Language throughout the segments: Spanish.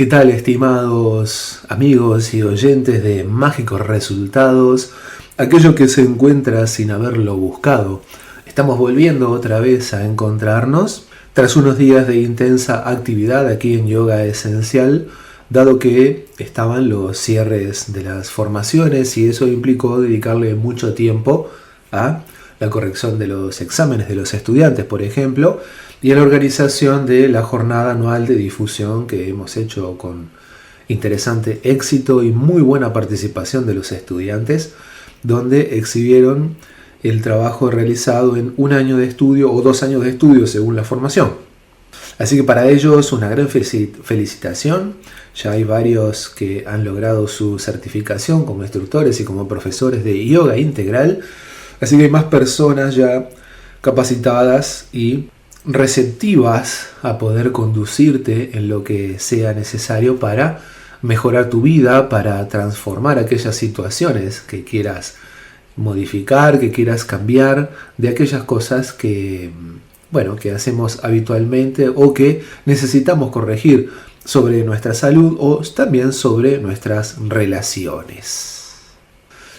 ¿Qué tal, estimados amigos y oyentes de Mágicos Resultados? Aquello que se encuentra sin haberlo buscado. Estamos volviendo otra vez a encontrarnos tras unos días de intensa actividad aquí en Yoga Esencial, dado que estaban los cierres de las formaciones y eso implicó dedicarle mucho tiempo a la corrección de los exámenes de los estudiantes, por ejemplo, y a la organización de la jornada anual de difusión que hemos hecho con interesante éxito y muy buena participación de los estudiantes, donde exhibieron el trabajo realizado en 1 año de estudio o 2 años de estudio según la formación. Así que para ellos una gran felicitación. Ya hay varios que han logrado su certificación como instructores y como profesores de yoga integral. Así que hay más personas ya capacitadas y receptivas a poder conducirte en lo que sea necesario para mejorar tu vida, para transformar aquellas situaciones que quieras modificar, que quieras cambiar, de aquellas cosas que hacemos habitualmente o que necesitamos corregir sobre nuestra salud o también sobre nuestras relaciones.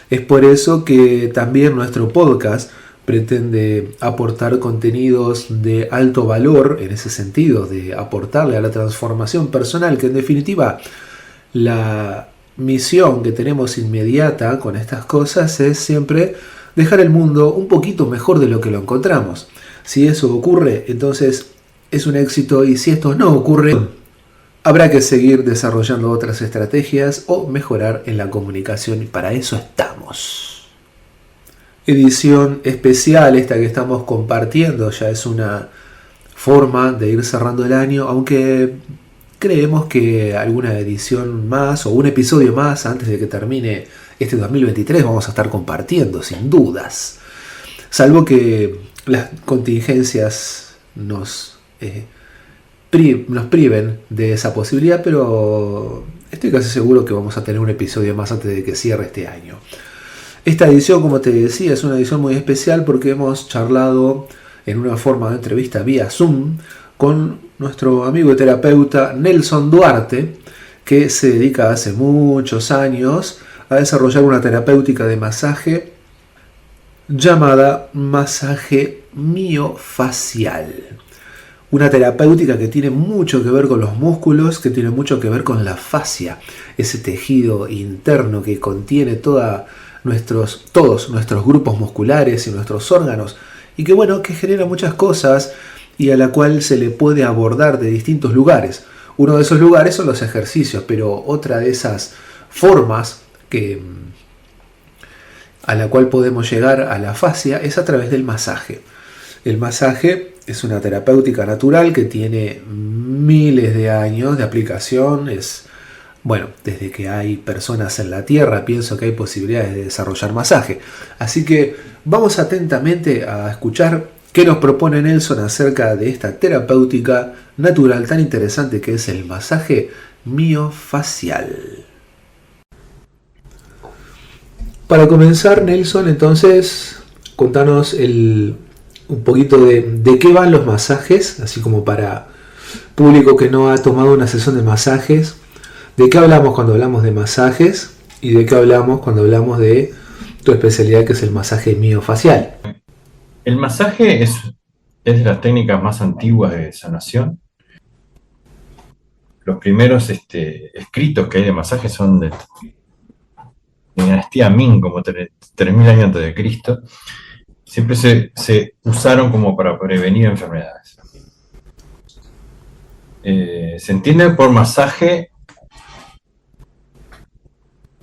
Es por eso que también nuestro podcast pretende aportar contenidos de alto valor en ese sentido, de aportarle a la transformación personal, que en definitiva la misión que tenemos inmediata con estas cosas es siempre dejar el mundo un poquito mejor de lo que lo encontramos. Si eso ocurre, entonces es un éxito, y si esto no ocurre, habrá que seguir desarrollando otras estrategias o mejorar en la comunicación, y para eso estamos. Edición especial esta que estamos compartiendo, ya es una forma de ir cerrando el año, aunque creemos que alguna edición más o un episodio más antes de que termine este 2023 vamos a estar compartiendo, sin dudas. Salvo que las contingencias nos priven de esa posibilidad, pero estoy casi seguro que vamos a tener un episodio más antes de que cierre este año. Esta edición, como te decía, es una edición muy especial porque hemos charlado en una forma de entrevista vía Zoom con nuestro amigo y terapeuta Nelson Duarte, que se dedica hace muchos años a desarrollar una terapéutica de masaje llamada masaje miofacial. Una terapéutica que tiene mucho que ver con los músculos, que tiene mucho que ver con la fascia, ese tejido interno que contiene todos nuestros grupos musculares y nuestros órganos, y que genera muchas cosas y a la cual se le puede abordar de distintos lugares. Uno de esos lugares son los ejercicios, pero otra de esas formas a la cual podemos llegar a la fascia es a través del masaje. El masaje es una terapéutica natural que tiene miles de años de aplicación. Desde que hay personas en la Tierra, pienso que hay posibilidades de desarrollar masaje. Así que vamos atentamente a escuchar qué nos propone Nelson acerca de esta terapéutica natural tan interesante que es el masaje miofacial. Para comenzar, Nelson, entonces, contanos un poquito de qué van los masajes, así como para público que no ha tomado una sesión de masajes. ¿De qué hablamos cuando hablamos de masajes? ¿Y de qué hablamos cuando hablamos de tu especialidad, que es el masaje miofacial? El masaje es de las técnicas más antiguas de sanación. Los primeros escritos que hay de masaje son de dinastía Ming, como 3000 años antes de Cristo. Siempre se usaron como para prevenir enfermedades. Se entiende por masaje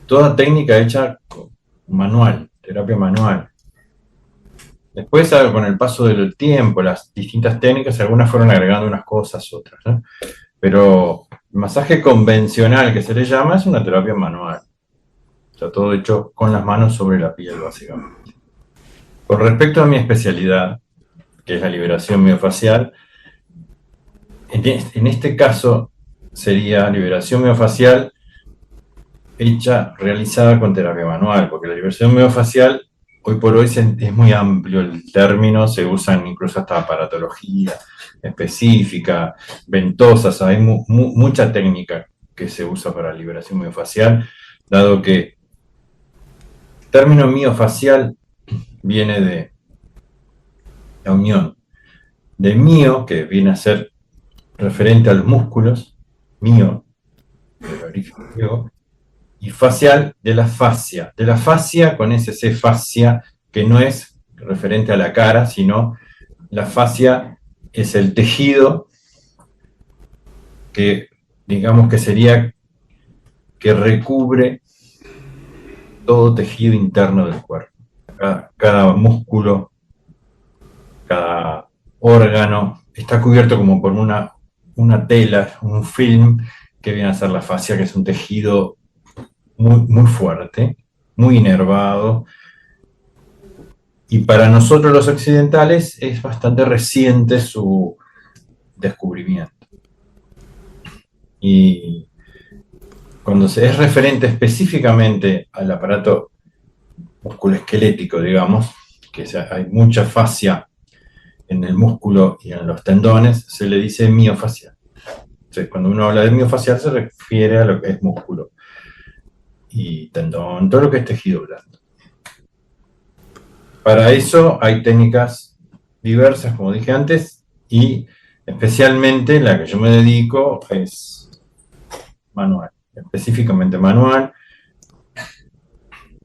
toda técnica hecha manual, terapia manual. Después, con el paso del tiempo, las distintas técnicas, algunas fueron agregando unas cosas, otras, ¿no? Pero el masaje convencional, que se le llama, es una terapia manual. Está todo hecho con las manos sobre la piel, básicamente. Con respecto a mi especialidad, que es la liberación miofacial, en este caso sería liberación miofacial realizada con terapia manual, porque la liberación miofacial hoy por hoy es muy amplio el término, se usan incluso hasta aparatología específica, ventosas, hay mucha técnica que se usa para liberación miofacial, dado que el término miofacial viene de la unión de mio, que viene a ser referente a los músculos, mio, del origen griego, y facial de la fascia con ese C, fascia, que no es referente a la cara, sino la fascia es el tejido que, digamos que sería, que recubre todo tejido interno del cuerpo. Cada músculo, cada órgano está cubierto como por una tela, un film, que viene a ser la fascia, que es un tejido muy, muy fuerte, muy inervado, y para nosotros los occidentales es bastante reciente su descubrimiento. Y cuando se es referente específicamente al aparato musculoesquelético, digamos, que hay mucha fascia en el músculo y en los tendones, se le dice miofacial. Entonces, cuando uno habla de miofacial se refiere a lo que es músculo y tendón, todo lo que es tejido blando. Para eso hay técnicas diversas, como dije antes, y especialmente la que yo me dedico es manual, específicamente manual.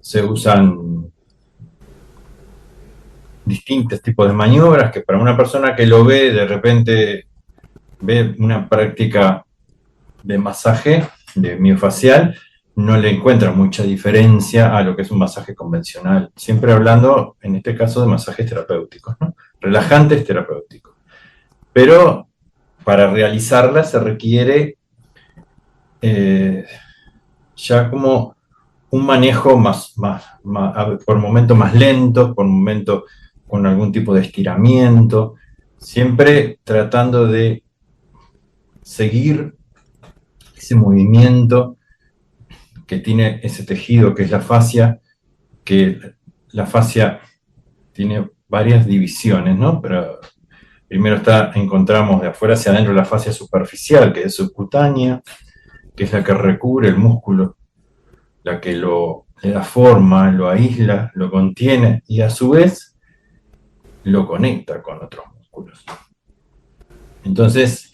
Se usan distintos tipos de maniobras que para una persona que lo ve, de repente ve una práctica de masaje, de miofacial, no le encuentra mucha diferencia a lo que es un masaje convencional. Siempre hablando, en este caso, de masajes terapéuticos, ¿no? Relajantes terapéuticos. Pero para realizarla se requiere ya como un manejo más, por momento más lento, por momento con algún tipo de estiramiento, siempre tratando de seguir ese movimiento que tiene ese tejido que es la fascia, que la fascia tiene varias divisiones, ¿no? Pero primero encontramos de afuera hacia adentro la fascia superficial, que es subcutánea, que es la que recubre el músculo, la que le da forma, lo aísla, lo contiene y a su vez lo conecta con otros músculos. Entonces,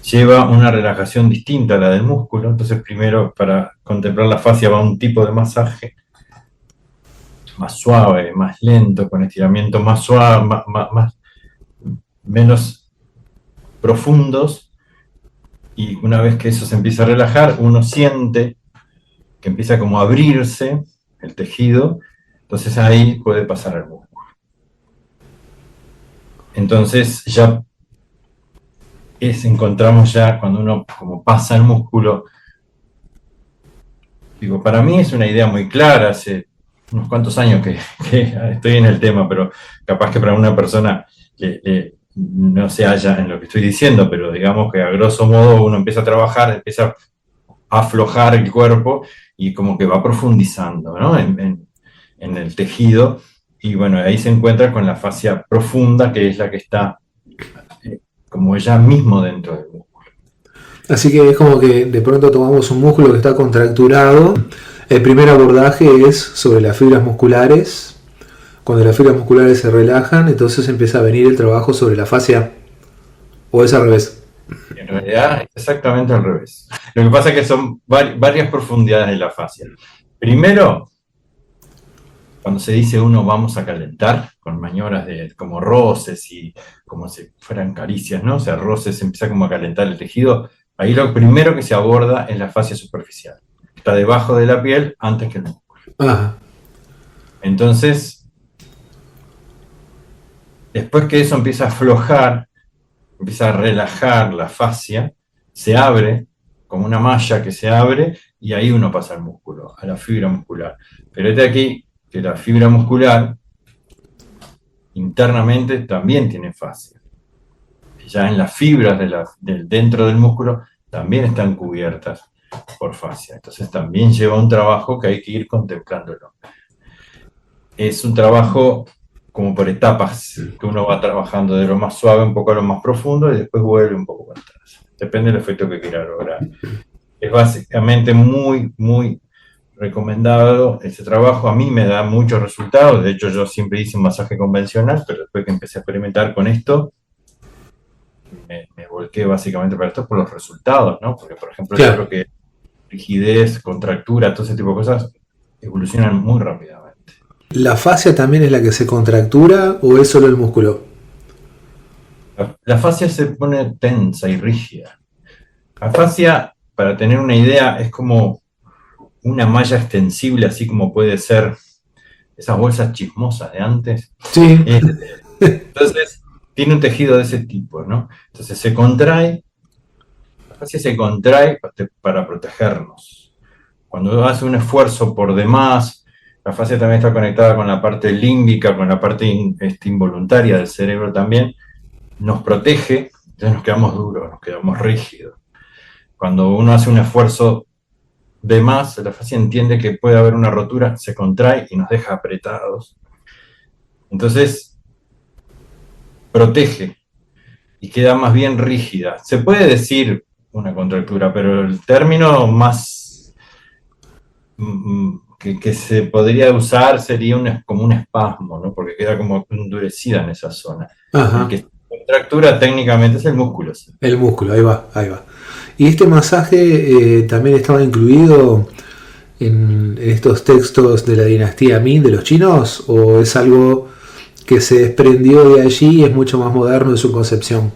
lleva una relajación distinta a la del músculo. Entonces, primero, para contemplar la fascia va un tipo de masaje más suave, más lento, con estiramientos más suaves, menos profundos, y una vez que eso se empieza a relajar, uno siente que empieza como a abrirse el tejido, entonces ahí puede pasar al músculo. Entonces ya encontramos ya cuando uno como pasa el músculo, digo, para mí es una idea muy clara, hace unos cuantos años que estoy en el tema, pero capaz que para una persona no se halla en lo que estoy diciendo, pero digamos que a grosso modo uno empieza a trabajar, empieza a aflojar el cuerpo y como que va profundizando, ¿no? en el tejido, y bueno, ahí se encuentra con la fascia profunda, que es la que está como ella mismo dentro del músculo. Así que es como que de pronto tomamos un músculo que está contracturado. El primer abordaje es sobre las fibras musculares. Cuando las fibras musculares se relajan, entonces empieza a venir el trabajo sobre la fascia. ¿O es al revés? En realidad es exactamente al revés. Lo que pasa es que son varias profundidades de la fascia. Primero, cuando se dice uno vamos a calentar, con maniobras como roces y como si fueran caricias, ¿no? O sea, roces, empieza como a calentar el tejido. Ahí lo primero que se aborda es la fascia superficial. Está debajo de la piel antes que el músculo. Ajá. Entonces, después que eso empieza a aflojar, empieza a relajar la fascia, se abre como una malla que se abre y ahí uno pasa al músculo, a la fibra muscular. Pero este aquí, que la fibra muscular internamente también tiene fascia. Ya en las fibras dentro del músculo también están cubiertas por fascia. Entonces también lleva un trabajo que hay que ir contemplándolo. Es un trabajo como por etapas, que uno va trabajando de lo más suave un poco a lo más profundo y después vuelve un poco para atrás. depende del efecto que quiera lograr. Es básicamente muy, muy recomendado ese trabajo. A mí me da muchos resultados. De hecho, yo siempre hice un masaje convencional, pero después que empecé a experimentar con esto, me volqué básicamente para esto por los resultados, ¿no? Porque, por ejemplo, yo Claro. creo que rigidez, contractura, todo ese tipo de cosas evolucionan muy rápidamente. ¿La fascia también es la que se contractura o es solo el músculo? La fascia se pone tensa y rígida. La fascia, para tener una idea, es como una malla extensible, así como puede ser esas bolsas chismosas de antes. Sí. Eh, entonces, tiene un tejido de ese tipo, ¿no? Entonces se contrae, la fascia se contrae para protegernos. Cuando hace un esfuerzo por demás, la fascia también está conectada con la parte límbica, con la parte involuntaria del cerebro también, nos protege, entonces nos quedamos duros, nos quedamos rígidos. Cuando uno hace un esfuerzo de más, la fascia entiende que puede haber una rotura, se contrae y nos deja apretados. Entonces, protege y queda más bien rígida. Se puede decir una contractura, pero el término más que se podría usar sería como un espasmo, ¿no? Porque queda como endurecida en esa zona. El Ajá. que contractura técnicamente es el músculo. ¿Sí? El músculo, ahí va, ahí va. ¿Y este masaje también estaba incluido en estos textos de la dinastía Ming de los chinos? ¿O es algo que se desprendió de allí y es mucho más moderno en su concepción?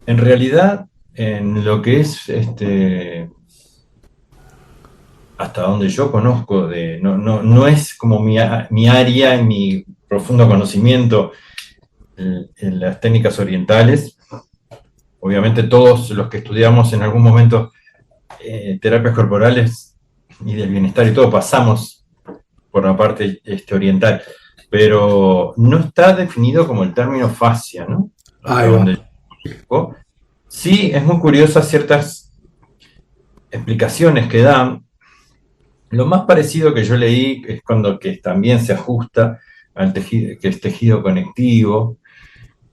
En realidad, en lo que es hasta donde yo conozco, no es como mi área y mi profundo conocimiento en las técnicas orientales. Obviamente todos los que estudiamos en algún momento terapias corporales y del bienestar y todo pasamos por la parte oriental, pero no está definido como el término fascia, ¿no? Hasta Ahí va. donde yo conozco. Sí, es muy curiosa ciertas explicaciones que dan. Lo más parecido que yo leí es cuando que también se ajusta al tejido, que es tejido conectivo,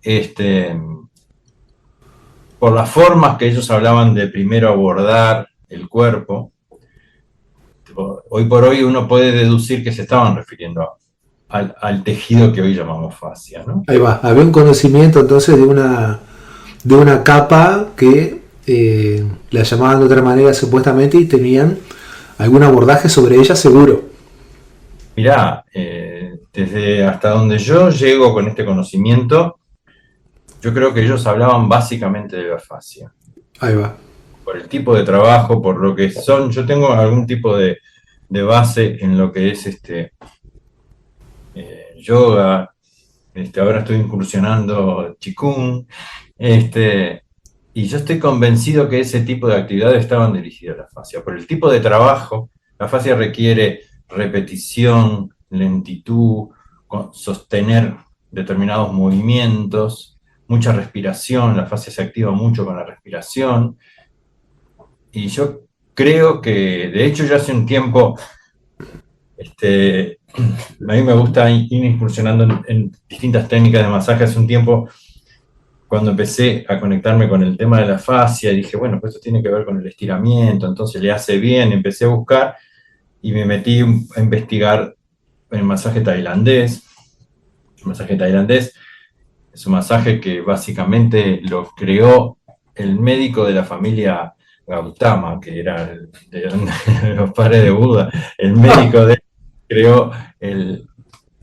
este, por las formas que ellos hablaban de primero abordar el cuerpo. Hoy por hoy uno puede deducir que se estaban refiriendo al tejido que hoy llamamos fascia, ¿no? Ahí va. Había un conocimiento entonces de una capa que la llamaban de otra manera supuestamente y tenían algún abordaje sobre ella seguro. Mirá, desde hasta donde yo llego con este conocimiento, yo creo que ellos hablaban básicamente de la fascia. Ahí va. Por el tipo de trabajo, por lo que son, yo tengo algún tipo de base en lo que es yoga, ahora estoy incursionando Qigong, y yo estoy convencido que ese tipo de actividades estaban dirigidas a la fascia. Por el tipo de trabajo, la fascia requiere repetición, lentitud, sostener determinados movimientos, mucha respiración, la fascia se activa mucho con la respiración, y yo creo que, de hecho, ya hace un tiempo, a mí me gusta ir incursionando en distintas técnicas de masaje. Hace un tiempo, cuando empecé a conectarme con el tema de la fascia, dije, bueno, pues esto tiene que ver con el estiramiento, entonces le hace bien, empecé a buscar y me metí a investigar el masaje tailandés. El masaje tailandés es un masaje que básicamente lo creó el médico de la familia Gautama, que era de los padres de Buda. El Ah, médico de creó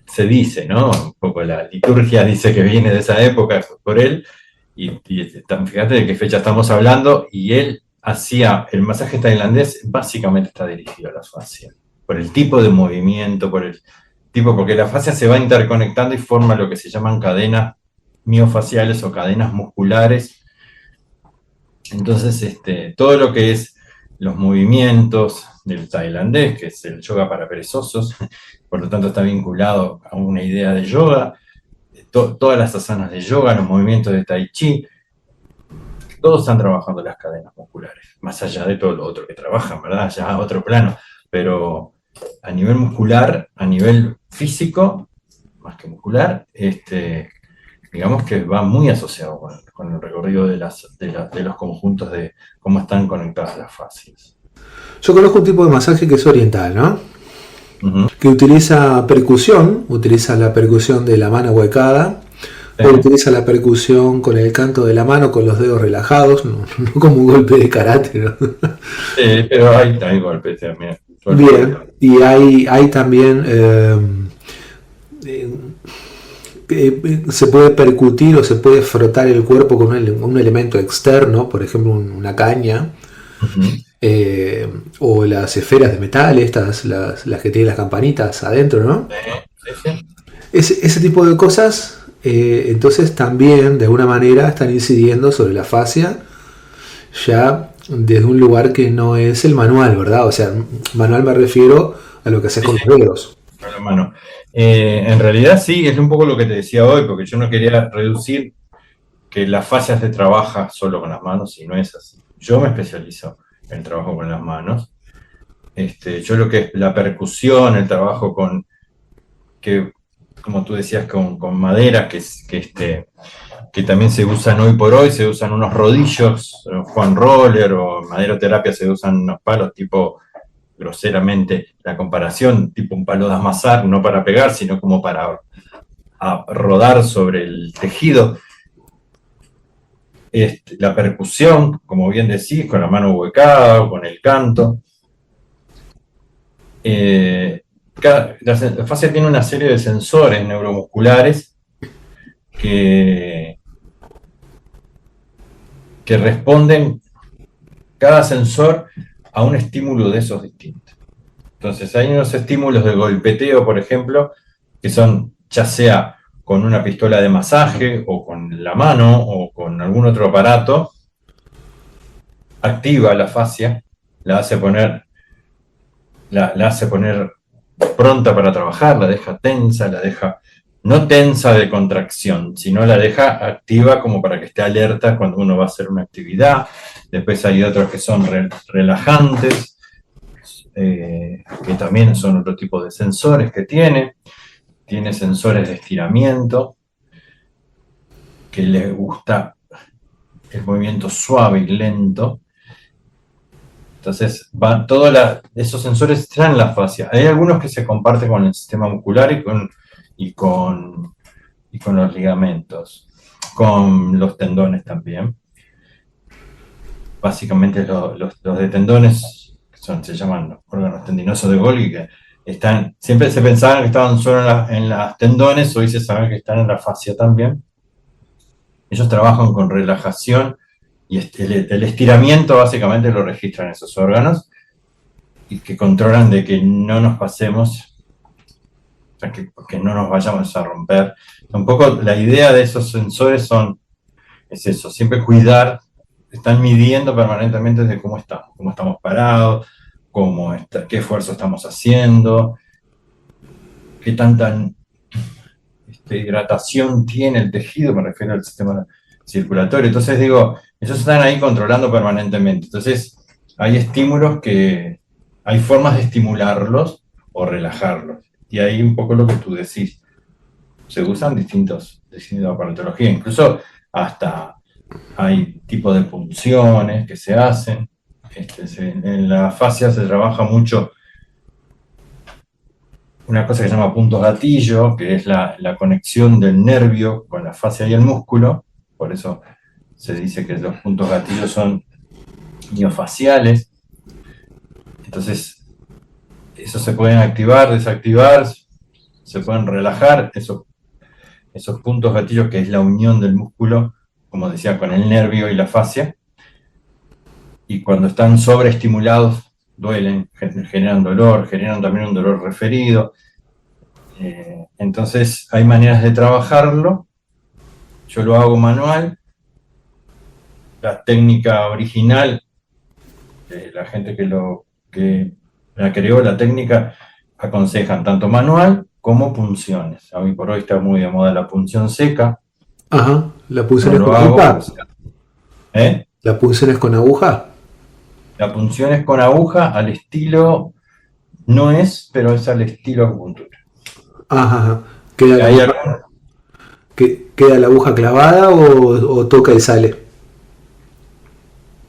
se dice, ¿no? Un poco la liturgia dice que viene de esa época por él, y fíjate de qué fecha estamos hablando, y él hacía el masaje tailandés, básicamente está dirigido a la fascia, por el tipo de movimiento, por el tipo, porque la fascia se va interconectando y forma lo que se llaman cadenas miofaciales o cadenas musculares. Entonces, todo lo que es los movimientos del tailandés, que es el yoga para perezosos, por lo tanto está vinculado a una idea de yoga, todas las asanas de yoga, los movimientos de tai chi, todos están trabajando las cadenas musculares, más allá de todo lo otro que trabajan, ¿verdad? Ya a otro plano, pero a nivel muscular, a nivel físico, más que muscular, digamos que va muy asociado con con el recorrido de los conjuntos de cómo están conectadas las fascias. Yo conozco un tipo de masaje que es oriental, ¿no? Ujú. Que utiliza percusión, utiliza la percusión de la mano huecada, Sí, o utiliza la percusión con el canto de la mano con los dedos relajados, no como un golpe de karate, ¿no? sí, pero hay golpes también. Bien, y hay también eh, se puede percutir o se puede frotar el cuerpo con un elemento externo, por ejemplo una caña, Ujú. o las esferas de metal, estas, las que tienen las campanitas adentro, ¿no? Sí, sí, sí. Ese tipo de cosas, entonces también de alguna manera están incidiendo sobre la fascia, ya desde un lugar que no es el manual, ¿verdad? O sea, manual me refiero a lo que haces Sí, con sí, los dedos. con la mano. En realidad sí, es un poco lo que te decía hoy, porque yo no quería reducir que la fascia se trabaja solo con las manos, y no es así. Yo me especializo en el trabajo con las manos. Yo lo que es la percusión, el trabajo que, como tú decías, con madera, que también se usan hoy por hoy, se usan unos rodillos, Juan Roller o en maderoterapia se usan unos palos tipo, groseramente, la comparación, tipo un palo de amasar, no para pegar, sino como para rodar sobre el tejido. La percusión, como bien decís, con la mano huecada o con el canto. La fascia tiene una serie de sensores neuromusculares que, que responden cada sensor a un estímulo de esos distintos. Entonces hay unos estímulos de golpeteo, por ejemplo, que son ya sea con una pistola de masaje o con la mano o con algún otro aparato, activa la fascia, la hace poner, la hace poner pronta para trabajar, la deja tensa, la deja no tensa de contracción, sino la deja activa como para que esté alerta cuando uno va a hacer una actividad. Después hay otros que son relajantes, que también son otro tipo de sensores que tiene sensores de estiramiento, que les gusta el movimiento suave y lento. Entonces, esos sensores traen la fascia. Hay algunos que se comparten con el sistema muscular y con, y con los ligamentos, con los tendones también. Básicamente los de tendones se llaman los órganos tendinosos de Golgi, que siempre se pensaban que estaban solo en las tendones, hoy se sabe que están en la fascia también. Ellos trabajan con relajación y el estiramiento básicamente lo registran esos órganos y que controlan de que no nos pasemos, o sea, que no nos vayamos a romper. Un poco la idea de esos sensores es eso, siempre cuidar, están midiendo permanentemente de cómo estamos parados, qué esfuerzo estamos haciendo, qué tanta hidratación tiene el tejido, me refiero al sistema circulatorio. Entonces digo, ellos están ahí controlando permanentemente. Entonces hay formas de estimularlos o relajarlos. Y ahí un poco lo que tú decís. Se usan distintas aparatologías, incluso hasta hay tipos de punciones que se hacen. En la fascia se trabaja mucho una cosa que se llama puntos gatillo, que es la conexión del nervio con la fascia y el músculo. Por eso se dice que los puntos gatillo son miofaciales. Entonces, esos se pueden activar, desactivar, se pueden relajar. Esos puntos gatillos, que es la unión del músculo, como decía, con el nervio y la fascia. Y cuando están sobreestimulados, duelen, generan dolor, generan también un dolor referido. Entonces hay maneras de trabajarlo. Yo lo hago manual. La técnica original, la gente que la creó, la técnica, aconsejan tanto manual como punciones. Hoy por hoy está muy de moda la punción seca. Ajá, la No punción es lo con hago aguja. porque ¿eh? La punción es con aguja. La punción es con aguja, al estilo, no es, pero es al estilo acupuntura. Ajá, ajá. Queda la Hay aguja, algunos, ¿Queda la aguja clavada o toca y sale?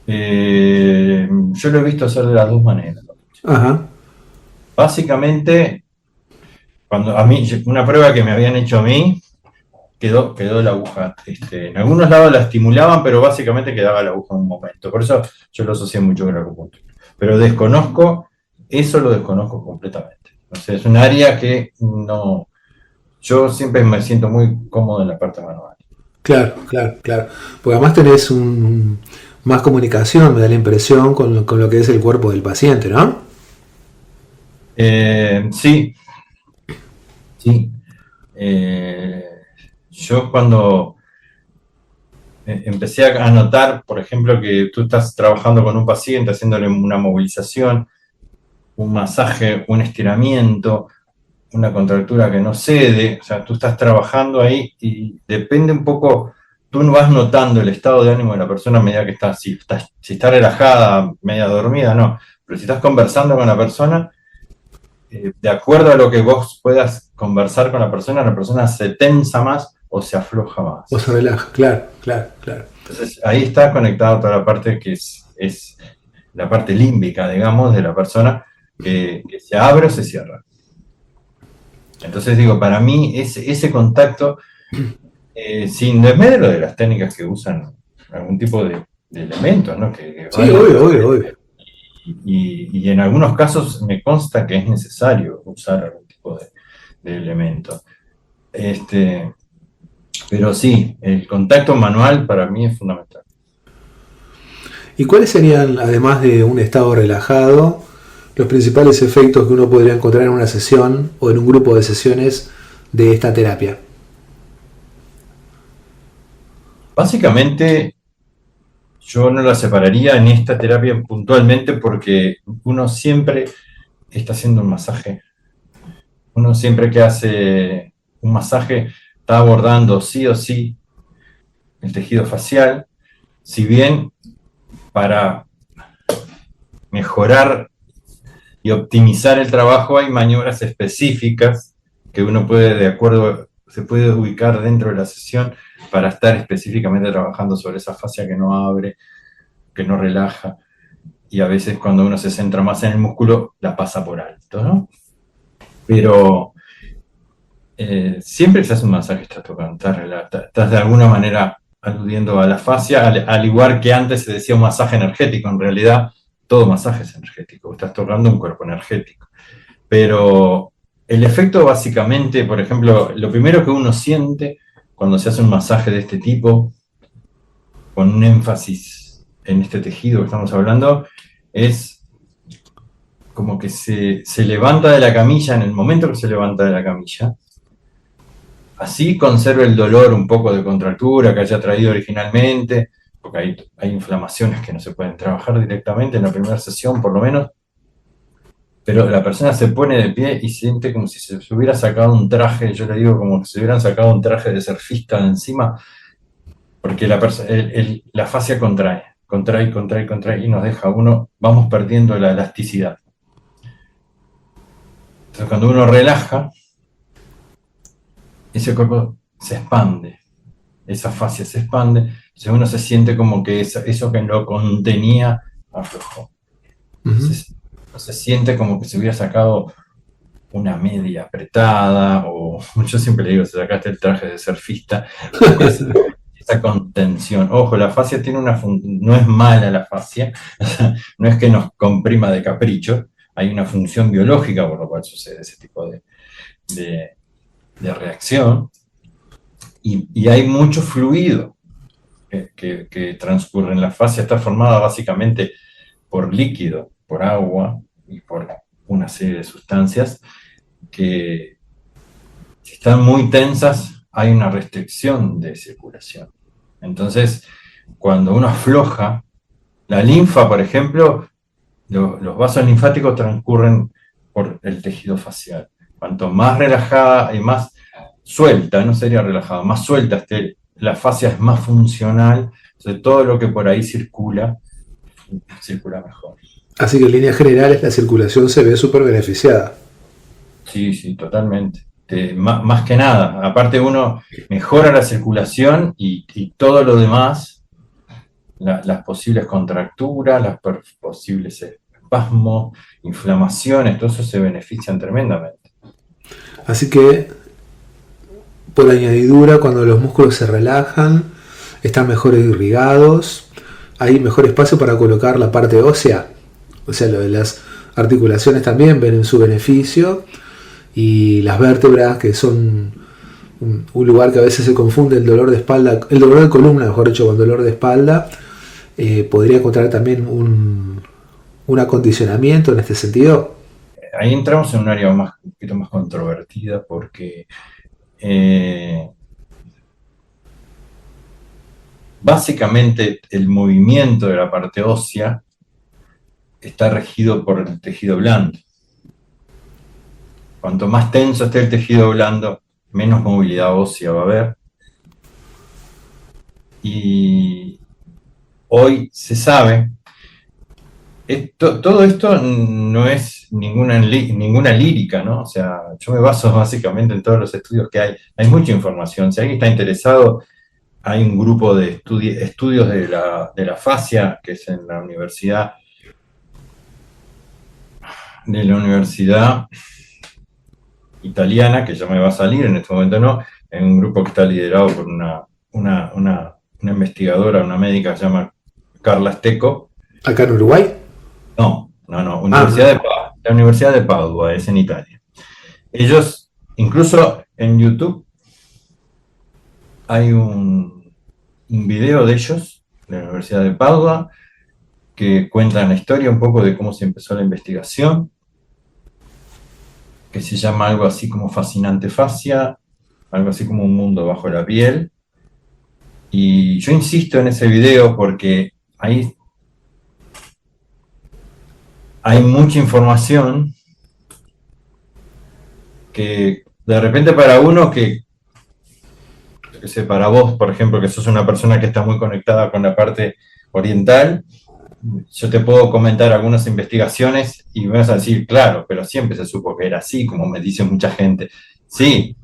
Yo lo he visto hacer de las dos maneras. Ajá. Básicamente, cuando a mí, una prueba que me habían hecho a mí, quedó la aguja. En algunos lados la estimulaban, pero básicamente quedaba la aguja en un momento. Por eso yo lo asocié mucho con la acupuntura. Pero eso lo desconozco completamente. O sea, es un área que no. Yo siempre me siento muy cómodo en la parte manual. Claro, claro, claro. Porque además tenés más comunicación, me da la impresión, con lo que es el cuerpo del paciente, ¿no? Sí, sí. Eh, yo cuando empecé a notar, por ejemplo, que tú estás trabajando con un paciente, haciéndole una movilización, un masaje, un estiramiento, una contractura que no cede, o sea, tú estás trabajando ahí y depende un poco, tú no vas notando el estado de ánimo de la persona a medida que si está relajada, media dormida, no, pero si estás conversando con la persona, de acuerdo a lo que vos puedas conversar con la persona se tensa más o se afloja O se más. relaja, claro, claro, claro. Entonces ahí está conectada toda la parte que es la parte límbica, digamos, de la persona que se abre o se cierra. Entonces digo, para mí ese contacto, sin desmedro de las técnicas que usan algún tipo de elementos, ¿no? Que Sí, vayan obvio, obvio, obvio. y en algunos casos me consta que es necesario usar algún tipo de elemento. Pero sí, el contacto manual para mí es fundamental. ¿Y cuáles serían, además de un estado relajado, los principales efectos que uno podría encontrar en una sesión o en un grupo de sesiones de esta terapia? Básicamente, yo no la separaría en esta terapia puntualmente porque uno siempre está haciendo un masaje. Uno siempre que hace un masaje está abordando sí o sí el tejido facial, si bien para mejorar y optimizar el trabajo hay maniobras específicas que uno puede, se puede ubicar dentro de la sesión para estar específicamente trabajando sobre esa fascia que no abre, que no relaja, y a veces cuando uno se centra más en el músculo, la pasa por alto, ¿no? Pero siempre que se hace un masaje estás tocando, estás de alguna manera aludiendo a la fascia, al igual que antes se decía un masaje energético, en realidad todo masaje es energético, estás tocando un cuerpo energético. Pero el efecto básicamente, por ejemplo, lo primero que uno siente cuando se hace un masaje de este tipo, con un énfasis en este tejido que estamos hablando, es como que se levanta de la camilla, en el momento que se levanta de la camilla, así conserva el dolor un poco de contractura que haya traído originalmente, porque hay inflamaciones que no se pueden trabajar directamente en la primera sesión, por lo menos, pero la persona se pone de pie y siente como si se hubiera sacado un traje, yo le digo como que se hubieran sacado un traje de surfista de encima, porque la fascia contrae y nos deja vamos perdiendo la elasticidad. Entonces cuando uno relaja, ese cuerpo se expande, esa fascia se expande, entonces uno se siente como que eso que lo contenía aflojó. Ujú. Entonces uno se siente como que se hubiera sacado una media apretada, o yo siempre le digo, se sacaste el traje de surfista, porque es esa contención. Ojo, la fascia tiene no es mala la fascia, no es que nos comprima de capricho, hay una función biológica por lo cual sucede ese tipo de, de reacción, y hay mucho fluido que transcurre en la fascia, está formada básicamente por líquido, por agua y por una serie de sustancias que si están muy tensas hay una restricción de circulación. Entonces, cuando uno afloja, la linfa, por ejemplo, los vasos linfáticos transcurren por el tejido facial. Cuanto más relajada y más suelta, no sería relajada, más suelta esté, la fascia es más funcional, entonces todo lo que por ahí circula mejor. Así que en líneas generales la circulación se ve súper beneficiada. Sí, sí, totalmente. más que nada. Aparte uno mejora la circulación y todo lo demás, las posibles contracturas, posibles espasmos, inflamaciones, todo eso se benefician tremendamente. Así que, por añadidura, cuando los músculos se relajan, están mejor irrigados, hay mejor espacio para colocar la parte ósea. O sea, lo de las articulaciones también ven en su beneficio. Y las vértebras, que son un lugar que a veces se confunde el dolor de espalda, el dolor de columna, mejor dicho, con dolor de espalda, podría encontrar también un acondicionamiento en este sentido. Ahí entramos en un área un poquito más controvertida porque básicamente el movimiento de la parte ósea está regido por el tejido blando. Cuanto más tenso esté el tejido blando, menos movilidad ósea va a haber. Y hoy se sabe, todo esto no es ninguna lírica, ¿no? O sea, yo me baso básicamente en todos los estudios que hay. Hay mucha información. Si alguien está interesado, hay un grupo de estudios de la fascia, que es en la universidad italiana, que ya me va a salir, en este momento no, en un grupo que está liderado por una investigadora, una médica que se llama Carla Stecco. ¿Acá en Uruguay? No, la Universidad de Padua, es en Italia. Ellos, incluso en YouTube, hay un video de ellos, de la Universidad de Padua, que cuentan la historia un poco de cómo se empezó la investigación, que se llama algo así como Fascinante Fascia, algo así como Un mundo bajo la piel. Y yo insisto en ese video porque ahí hay mucha información que de repente para uno para vos, por ejemplo, que sos una persona que está muy conectada con la parte oriental, yo te puedo comentar algunas investigaciones y me vas a decir, claro, pero siempre se supo que era así, como me dice mucha gente. Sí,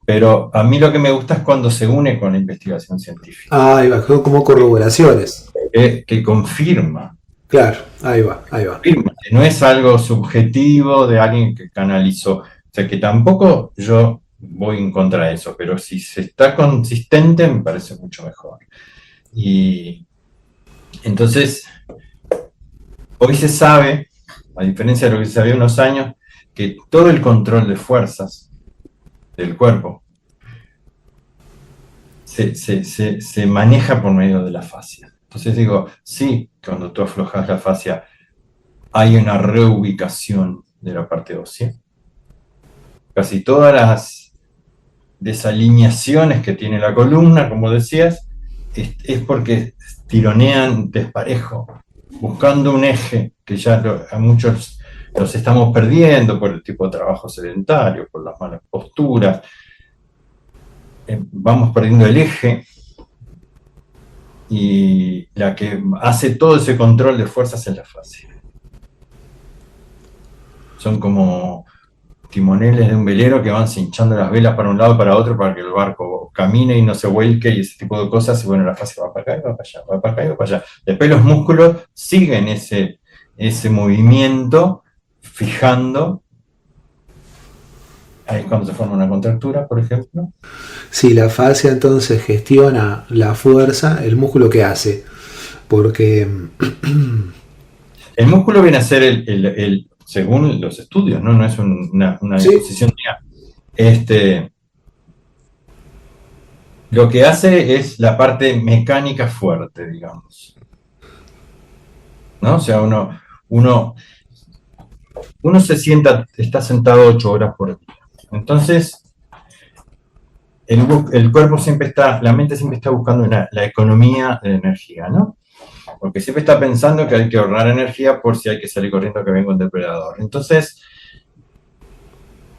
pero a mí lo que me gusta es cuando se une con la investigación científica. Ah, ahí va, como corroboraciones. Que confirma. Claro, ahí va. Confirma, que no es algo subjetivo de alguien que canalizó. O sea, que tampoco yo voy en contra de eso, pero si se está consistente me parece mucho mejor. Y entonces, hoy se sabe, a diferencia de lo que se sabía unos años, que todo el control de fuerzas del cuerpo se maneja por medio de la fascia. Entonces digo, sí, cuando tú aflojas la fascia, hay una reubicación de la parte ósea. Casi todas las desalineaciones que tiene la columna, como decías, es porque tironean desparejo, buscando un eje que ya a muchos los estamos perdiendo por el tipo de trabajo sedentario, por las malas posturas. Vamos perdiendo el eje y la que hace todo ese control de fuerzas es la fascia. Son como timoneles de un velero que van cinchando las velas para un lado y para otro para que el barco camine y no se vuelque y ese tipo de cosas. Y bueno, la fascia va para acá y va para allá, va para acá y va para allá. Después los músculos siguen ese movimiento fijando. Ahí es cuando se forma una contractura, por ejemplo. Si la fascia entonces gestiona la fuerza, ¿el músculo qué hace? Porque el músculo viene a ser el según los estudios, no es una disposición mía. Lo que hace es la parte mecánica fuerte, digamos. ¿No? O sea, uno está sentado 8 horas por día. Entonces, el cuerpo siempre la mente siempre está buscando la economía de energía, ¿no? Porque siempre está pensando que hay que ahorrar energía por si hay que salir corriendo que venga un depredador. Entonces,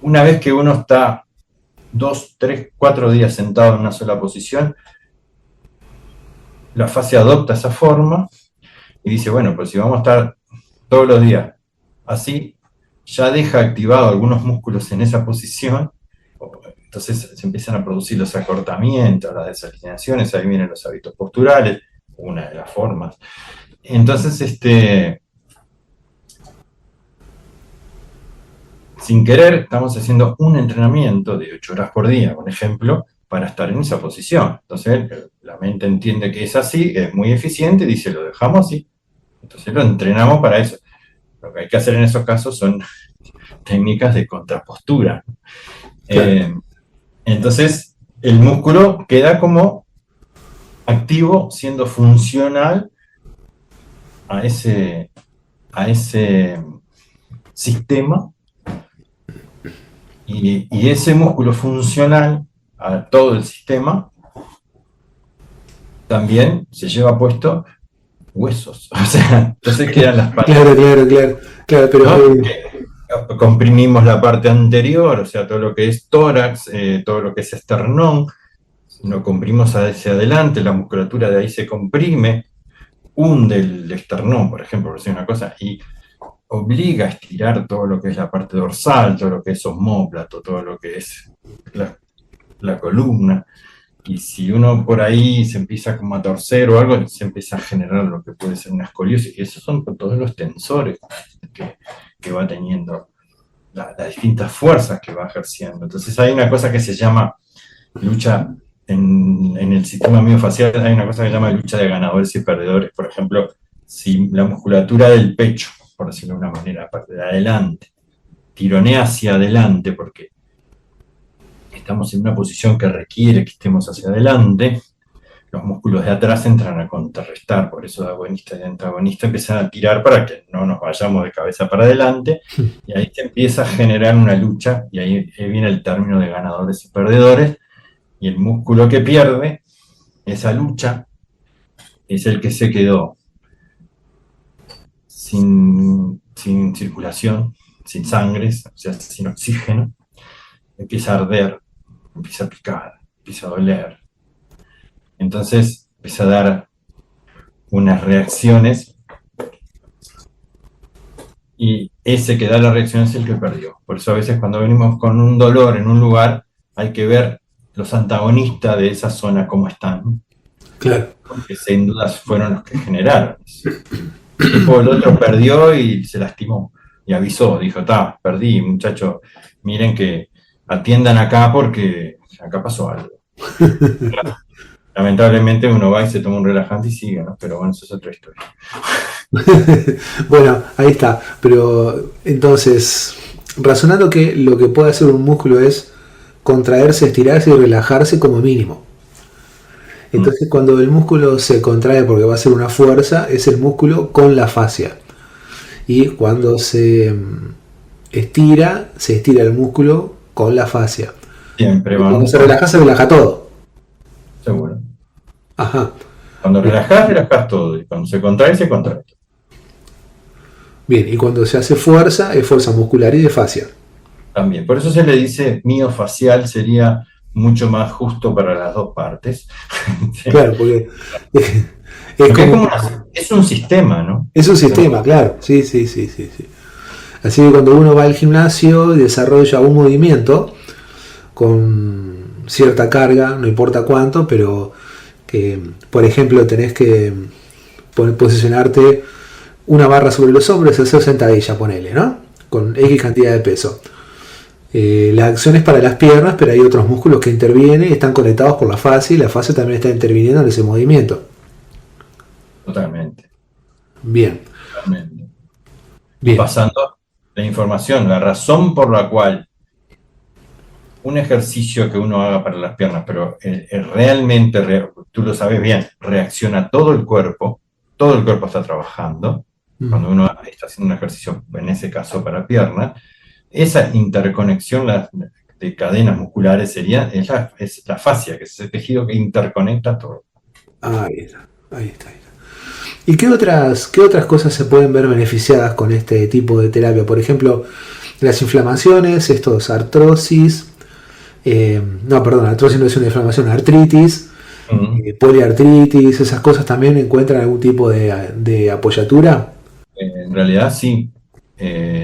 una vez que uno está 2, 3, 4 días sentado en una sola posición, la fascia adopta esa forma y dice, bueno, pues si vamos a estar todos los días así, ya deja activado algunos músculos en esa posición, entonces se empiezan a producir los acortamientos, las desalineaciones, ahí vienen los hábitos posturales, una de las formas. Entonces, sin querer, estamos haciendo un entrenamiento de 8 horas por día, por ejemplo, para estar en esa posición. Entonces, la mente entiende que es así, es muy eficiente, y dice, lo dejamos así. Entonces lo entrenamos para eso. Lo que hay que hacer en esos casos son técnicas de contrapostura. Claro. Entonces, el músculo queda como activo, siendo funcional a ese sistema, y ese músculo funcional a todo el sistema también se lleva puesto huesos. O sea, entonces quedan las patas. Claro, pero ¿No? Comprimimos la parte anterior, o sea, todo lo que es tórax, todo lo que es esternón, lo comprimimos hacia adelante, la musculatura de ahí se comprime, hunde el esternón, por ejemplo, por decir una cosa, y obliga a estirar todo lo que es la parte dorsal, todo lo que es omóplato, todo lo que es la columna. Y si uno por ahí se empieza como a torcer o algo, se empieza a generar lo que puede ser una escoliosis. Y esos son todos los tensores que va teniendo, las distintas fuerzas que va ejerciendo. Entonces hay una cosa que se llama lucha, en el sistema miofacial hay una cosa que se llama lucha de ganadores y perdedores. Por ejemplo, si la musculatura del pecho, por decirlo de una manera, la parte de adelante, tironea hacia adelante porque estamos en una posición que requiere que estemos hacia adelante, los músculos de atrás entran a contrarrestar, por eso de agonista y antagonista empiezan a tirar para que no nos vayamos de cabeza para adelante, y ahí se empieza a generar una lucha, y ahí viene el término de ganadores y perdedores, y el músculo que pierde esa lucha es el que se quedó sin circulación, sin sangre, o sea, sin oxígeno, empieza a arder, empieza a picar, empieza a doler. Entonces empieza a dar unas reacciones, y ese que da la reacción es el que perdió. Por eso a veces cuando venimos con un dolor en un lugar, hay que ver los antagonistas de esa zona cómo están. claro. Porque sin dudas fueron los que generaron. El otro perdió y se lastimó. Y avisó, dijo, perdí, muchachos, miren que atiendan acá porque acá pasó algo. Lamentablemente uno va y se toma un relajante y sigue, ¿no? Pero bueno, eso es otra historia. Bueno, ahí está. Pero entonces, razonando que lo que puede hacer un músculo es contraerse, estirarse y relajarse como mínimo. Entonces, cuando el músculo se contrae porque va a ser una fuerza, es el músculo con la fascia. Y cuando se estira el músculo con la fascia. Siempre Y va. cuando se relaja todo. Seguro. Ajá. Cuando relajás todo. Y cuando se contrae todo. Bien, y cuando se hace fuerza, es fuerza muscular y de fascia. También. Por eso se le dice miofacial, sería mucho más justo para las dos partes. ¿Sí? Claro, porque es un sistema, ¿no? es un sistema, claro. Sí. Así que cuando uno va al gimnasio y desarrolla un movimiento con cierta carga, no importa cuánto, pero que, por ejemplo, tenés que posicionarte una barra sobre los hombros y hacer sentadilla, ponele, ¿no? Con X cantidad de peso. La acción es para las piernas, pero hay otros músculos que intervienen y están conectados por la fascia, y la fascia también está interviniendo en ese movimiento. Totalmente. Bien. Pasando la información, la razón por la cual un ejercicio que uno haga para las piernas, pero realmente, tú lo sabes bien, reacciona todo el cuerpo está trabajando. Cuando uno está haciendo un ejercicio, en ese caso para piernas, esa interconexión de cadenas musculares es la fascia, que es el tejido que interconecta todo. Ahí está. ¿Y qué otras cosas se pueden ver beneficiadas con este tipo de terapia? Por ejemplo, las inflamaciones, artrosis. Artrosis no es una inflamación, artritis, poliartritis, esas cosas también encuentran algún tipo de apoyatura. En realidad sí.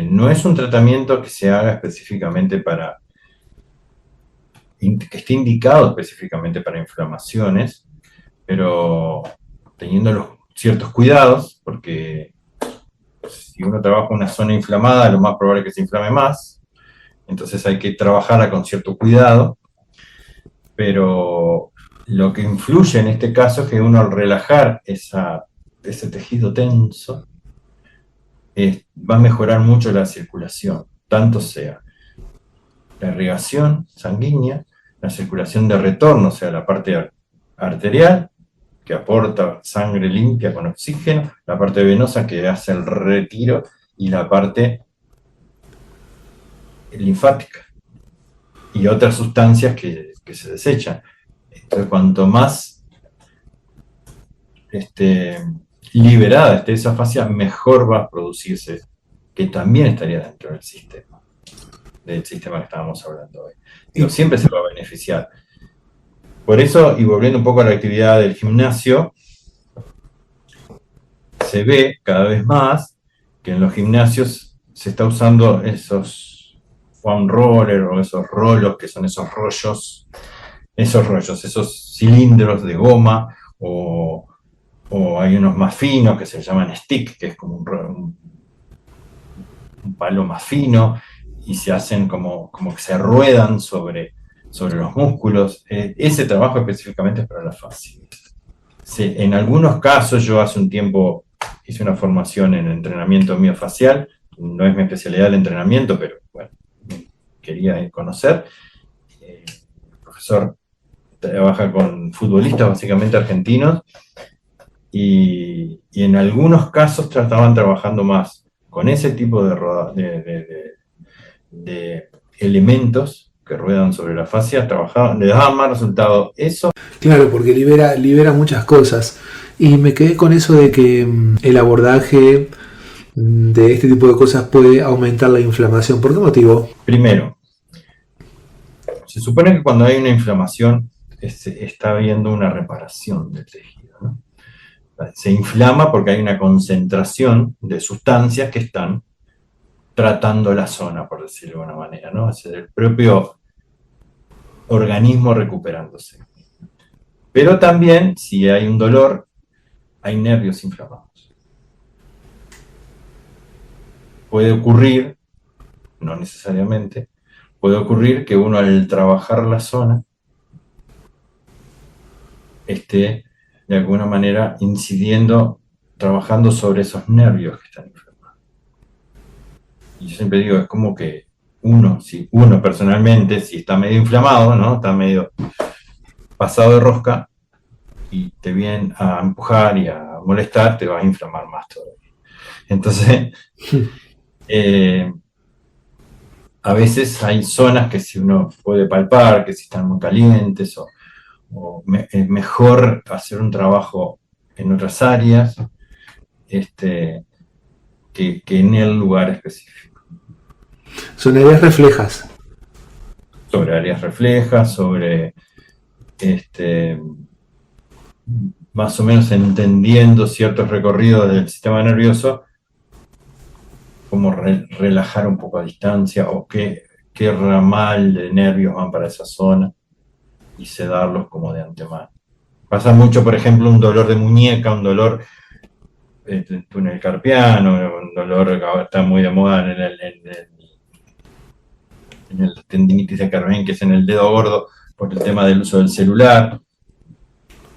No es un tratamiento que se haga específicamente para que esté indicado específicamente para inflamaciones, pero teniendo ciertos cuidados, porque si uno trabaja una zona inflamada, lo más probable es que se inflame más, entonces hay que trabajarla con cierto cuidado, pero lo que influye en este caso es que uno al relajar ese tejido tenso, va a mejorar mucho la circulación, tanto sea la irrigación sanguínea, la circulación de retorno, o sea, la parte arterial, que aporta sangre limpia con oxígeno, la parte venosa que hace el retiro y la parte linfática y otras sustancias que se desechan. Entonces, cuanto más liberada esté esa fascia, mejor va a producirse, que también estaría dentro del sistema que estábamos hablando hoy. Digo, siempre se va a beneficiar. Por eso, y volviendo un poco a la actividad del gimnasio, se ve cada vez más que en los gimnasios se está usando esos foam roller o esos rolos, que son esos rollos, esos cilindros de goma, o hay unos más finos que se llaman stick, que es como un palo más fino, y se hacen como que se ruedan sobre los músculos. Ese trabajo específicamente es para la fascia. Sí, en algunos casos, yo hace un tiempo hice una formación en entrenamiento miofacial, no es mi especialidad el entrenamiento, pero bueno, quería conocer. El profesor trabaja con futbolistas básicamente argentinos, y en algunos casos estaban trabajando más con ese tipo de elementos que ruedan sobre la fascia, le daban más resultado eso. Claro, porque libera muchas cosas. Y me quedé con eso de que el abordaje de este tipo de cosas puede aumentar la inflamación. ¿Por qué motivo? Primero, se supone que cuando hay una inflamación está habiendo una reparación del tejido, ¿no? Se inflama porque hay una concentración de sustancias que están tratando la zona, por decirlo de alguna manera, ¿no? Es el propio organismo recuperándose. Pero también, si hay un dolor, hay nervios inflamados. Puede ocurrir, no necesariamente, puede ocurrir que uno al trabajar la zona esté de alguna manera incidiendo, trabajando sobre esos nervios que están inflamados. Y yo siempre digo, es como que si uno personalmente, si está medio inflamado, ¿no? Está medio pasado de rosca, y te vienen a empujar y a molestar, te vas a inflamar más todavía. Entonces, a veces hay zonas que si uno puede palpar, que si están muy calientes, es mejor hacer un trabajo en otras áreas que en el lugar específico. Son áreas reflejas. Sobre áreas reflejas, sobre más o menos entendiendo ciertos recorridos del sistema nervioso, cómo relajar un poco a distancia, o qué ramal de nervios van para esa zona, y sedarlos como de antemano. Pasa mucho, por ejemplo, un dolor de muñeca, un dolor túnel carpiano, un dolor que ahora está muy de moda en el tendinitis de Carmen, que es en el dedo gordo, por el tema del uso del celular,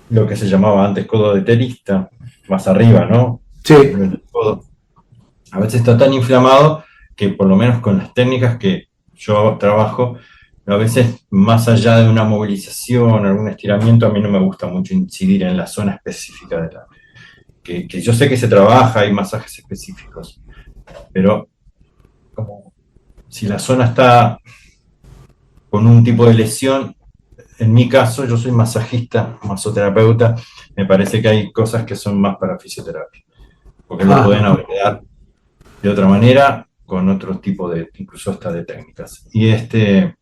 lo que se llamaba antes codo de tenista, más arriba, ¿no? Sí. El codo. A veces está tan inflamado que, por lo menos con las técnicas que yo trabajo, a veces más allá de una movilización, algún estiramiento, a mí no me gusta mucho incidir en la zona específica de que yo sé que se trabaja, hay masajes específicos, pero como si la zona está con un tipo de lesión, en mi caso, yo soy masajista, masoterapeuta, me parece que hay cosas que son más para fisioterapia, porque lo pueden abordar de otra manera, con otro tipo incluso hasta de técnicas. Y entonces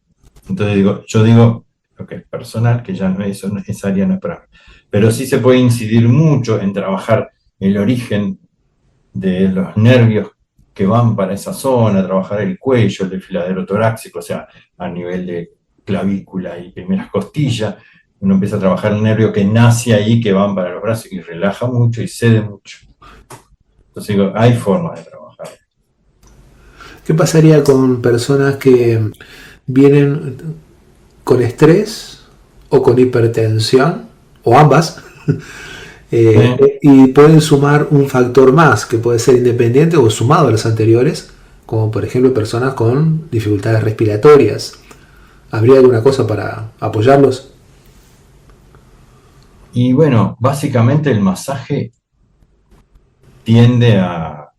yo digo, lo que es personal, que ya esa área no es para mí. Pero sí se puede incidir mucho en trabajar el origen de los nervios que van para esa zona, trabajar el cuello, el desfiladero torácico, o sea, a nivel de clavícula y primeras costillas, uno empieza a trabajar el nervio que nace ahí, que van para los brazos y relaja mucho y cede mucho. Entonces digo, hay formas de trabajar. ¿Qué pasaría con personas que vienen con estrés o con hipertensión, o ambas, ¿Eh? y pueden sumar un factor más que puede ser independiente o sumado a los anteriores, como por ejemplo personas con dificultades respiratorias? ¿Habría alguna cosa para apoyarlos? Y bueno, básicamente el masaje tiende a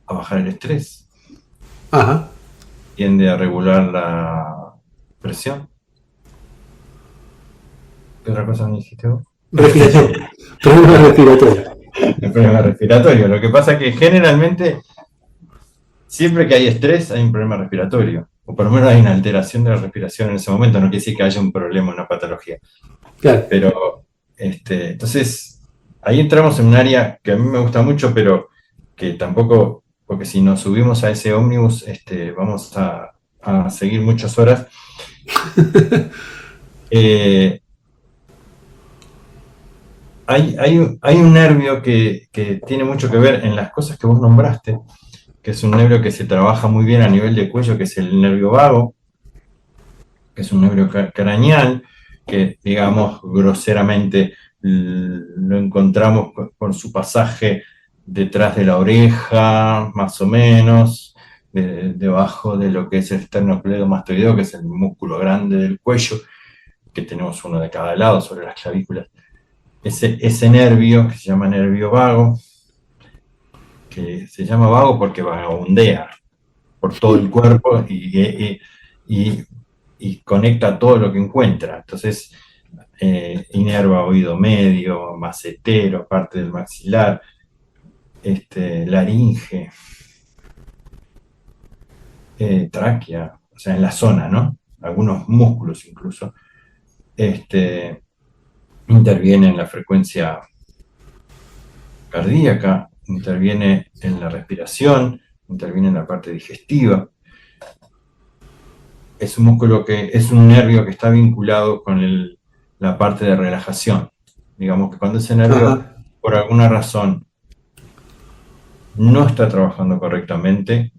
bajar el estrés, Ajá, tiende a regular la presión. ¿Qué otra cosa me dijiste vos? respiración, problemas respiratorios. El problema respiratorio. Lo que pasa es que generalmente, siempre que hay estrés, hay un problema respiratorio. O por lo menos hay una alteración de la respiración en ese momento. No quiere decir que haya un problema, una patología. Claro, Pero, entonces, ahí entramos en un área que a mí me gusta mucho, pero que tampoco, porque si nos subimos a ese ómnibus, vamos a seguir muchas horas. Eh, hay un nervio que tiene mucho que ver en las cosas que vos nombraste, que es un nervio que se trabaja muy bien a nivel de cuello, que es el nervio vago, que es un nervio craneal, que digamos groseramente lo encontramos por su pasaje detrás de la oreja, más o menos, debajo de lo que es el esternocleidomastoideo, que es el músculo grande del cuello, que tenemos uno de cada lado sobre las clavículas. Ese nervio, que se llama nervio vago, que se llama vago porque vagabundea por todo el cuerpo y conecta todo lo que encuentra. Entonces, inerva oído medio, macetero, parte del maxilar, laringe, tráquea, o sea, en la zona, ¿no? Algunos músculos incluso. Interviene en la frecuencia cardíaca, interviene en la respiración, interviene en la parte digestiva. Es un músculo es un nervio que está vinculado con la parte de relajación. Digamos que cuando ese nervio, ajá. por alguna razón, no está trabajando correctamente,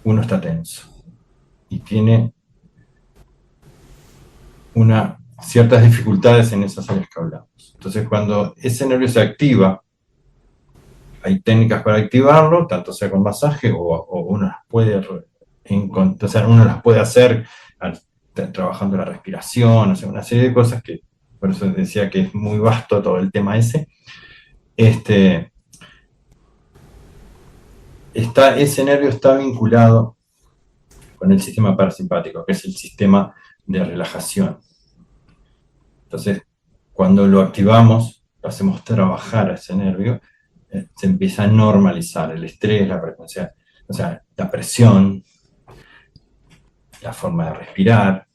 uno está tenso y tiene ciertas dificultades en esas áreas que hablamos. Entonces, cuando ese nervio se activa, hay técnicas para activarlo, tanto sea con masaje o uno las puede, o sea, uno las puede hacer trabajando la respiración, o sea, una serie de cosas que, por eso decía que es muy vasto todo el tema ese. Ese nervio está vinculado con el sistema parasimpático, que es el sistema de relajación. Entonces, cuando lo activamos, lo hacemos trabajar a ese nervio, se empieza a normalizar el estrés, la frecuencia, o sea, la presión, la forma de respirar.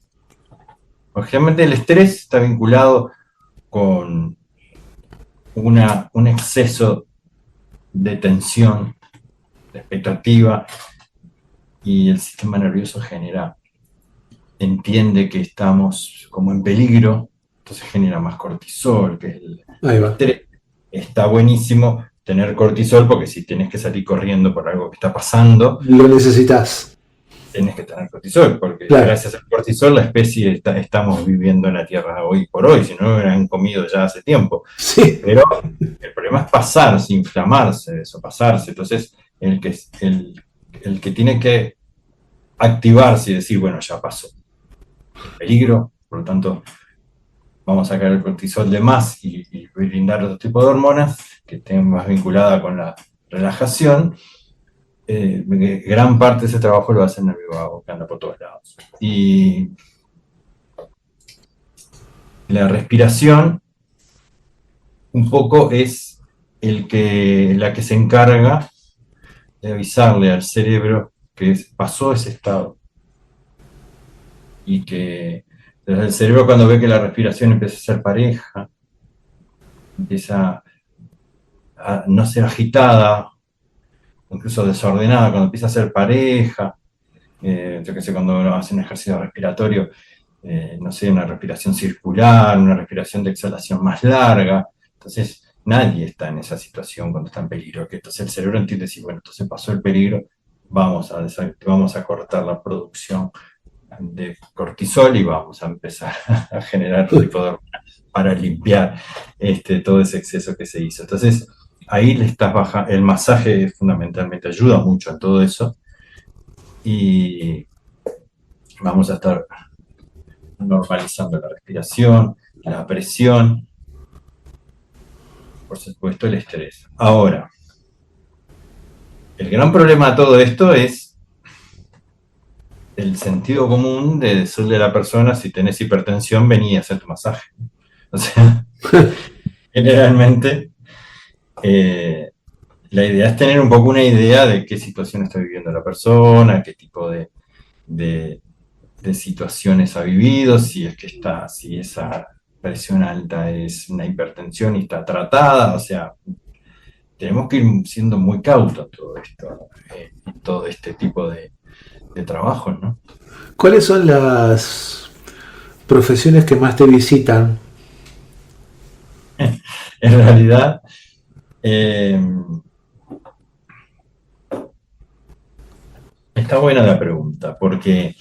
Porque generalmente el estrés está vinculado con un exceso de tensión, de expectativa, y el sistema nervioso entiende que estamos como en peligro, entonces genera más cortisol, que es Ahí el va. estrés. Está buenísimo tener cortisol porque si tienes que salir corriendo por algo que está pasando, Lo necesitas. tenés que tener cortisol, porque Claro. gracias al cortisol la especie estamos viviendo en la Tierra hoy por hoy, si no lo hubieran comido ya hace tiempo. Sí. Pero el problema es pasarse, inflamarse, desopasarse. Entonces, el que tiene que activarse y decir, bueno, ya pasó el peligro, por lo tanto, vamos a sacar el cortisol de más y brindar otro tipo de hormonas que estén más vinculadas con la relajación. Gran parte de ese trabajo lo hace el nervio vago, que anda por todos lados. Y la respiración un poco es la que se encarga de avisarle al cerebro que pasó ese estado y que desde el cerebro, cuando ve que la respiración empieza a ser pareja, empieza a no ser agitada incluso desordenada, cuando empieza a ser pareja, yo qué sé, cuando uno hace un ejercicio respiratorio, no sé, una respiración circular, una respiración de exhalación más larga. Entonces, nadie está en esa situación cuando está en peligro. Que entonces el cerebro entiende decir, bueno, entonces pasó el peligro, vamos a cortar la producción de cortisol y vamos a empezar a generar otro tipo de hormonas para limpiar todo ese exceso que se hizo. Entonces, ahí le estás bajando, el masaje fundamentalmente ayuda mucho en todo eso y vamos a estar normalizando la respiración, la presión, por supuesto el estrés. Ahora, el gran problema de todo esto es el sentido común de decirle a la persona, si tenés hipertensión, vení a hacer tu masaje. O sea, generalmente la idea es tener un poco una idea de qué situación está viviendo la persona, qué tipo de situaciones ha vivido, si es que está, si esa presión alta es una hipertensión y está tratada, o sea, tenemos que ir siendo muy cautos en todo esto, en todo este tipo de trabajos, ¿no? ¿Cuáles son las profesiones que más te visitan? En realidad, eh, está buena la pregunta, porque